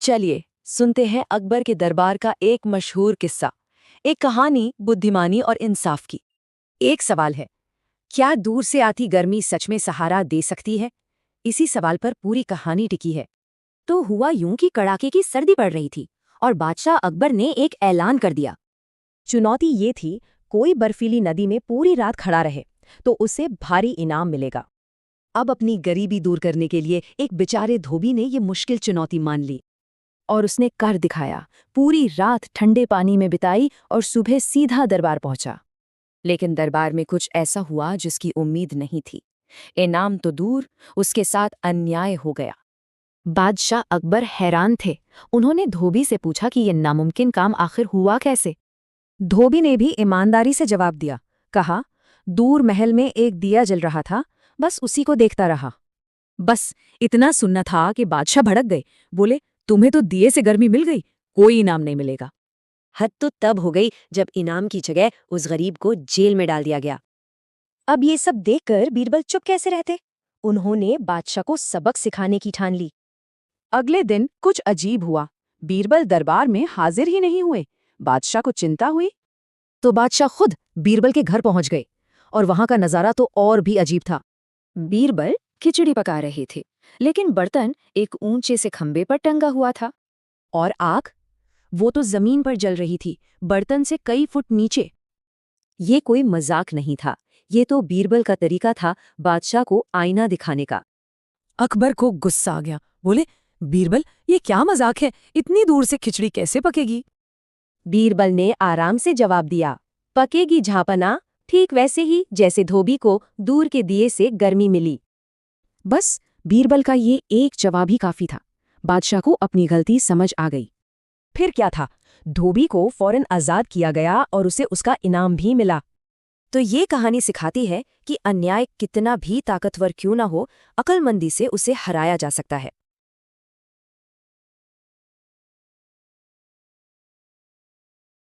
चलिए सुनते हैं अकबर के दरबार का एक मशहूर किस्सा, एक कहानी बुद्धिमानी और इंसाफ की। एक सवाल है, क्या दूर से आती गर्मी सच में सहारा दे सकती है? इसी सवाल पर पूरी कहानी टिकी है। तो हुआ यूं कि कड़ाके की सर्दी पड़ रही थी और बादशाह अकबर ने एक ऐलान कर दिया। चुनौती ये थी, कोई बर्फीली नदी में पूरी रात खड़ा रहे तो उसे भारी इनाम मिलेगा। अब अपनी गरीबी दूर करने के लिए एक बेचारे धोबी ने ये मुश्किल चुनौती मान ली और उसने कर दिखाया। पूरी रात ठंडे पानी में बिताई और सुबह सीधा दरबार पहुंचा। लेकिन दरबार में कुछ ऐसा हुआ जिसकी उम्मीद नहीं थी। इनाम तो दूर, उसके साथ अन्याय हो गया। बादशाह अकबर हैरान थे। उन्होंने धोबी से पूछा कि यह नामुमकिन काम आखिर हुआ कैसे। धोबी ने भी ईमानदारी से जवाब दिया। कहा, दूर महल में एक दिया जल रहा था, बस उसी को देखता रहा। बस इतना सुनना था कि बादशाह भड़क गए। बोले, तुम्हें तो दिए से गर्मी मिल गई, कोई इनाम नहीं मिलेगा। हद तो तब हो गई जब इनाम की जगह उस गरीब को जेल में डाल दिया गया। अब ये सब देखकर बीरबल चुप कैसे रहते? उन्होंने बादशाह को सबक सिखाने की ठान ली। अगले दिन कुछ अजीब हुआ। बीरबल दरबार में हाजिर ही नहीं हुए। बादशाह को चिंता हुई तो बादशाह खुद बीरबल के घर पहुंच गए और वहां का नजारा तो और भी अजीब था। बीरबल खिचड़ी पका रहे थे, लेकिन बर्तन एक ऊंचे से खंबे पर टंगा हुआ था। और आग, वो तो जमीन पर जल रही थी, बर्तन से कई फुट नीचे। ये कोई मजाक नहीं था, ये तो बीरबल का तरीका था बादशाह को आईना दिखाने का। अकबर को गुस्सा आ गया। बोले, बीरबल, ये क्या मजाक है? इतनी दूर से खिचड़ी कैसे पकेगी? बीरबल ने आराम से जवाब दिया, पकेगी झापना, ठीक वैसे ही जैसे धोबी को दूर के दिए से गर्मी मिली। बस बीरबल का ये एक जवाब ही काफी था। बादशाह को अपनी गलती समझ आ गई। फिर क्या था, धोबी को फौरन आजाद किया गया और उसे उसका इनाम भी मिला। तो ये कहानी सिखाती है कि अन्याय कितना भी ताकतवर क्यों ना हो, अक्लमंदी से उसे हराया जा सकता है।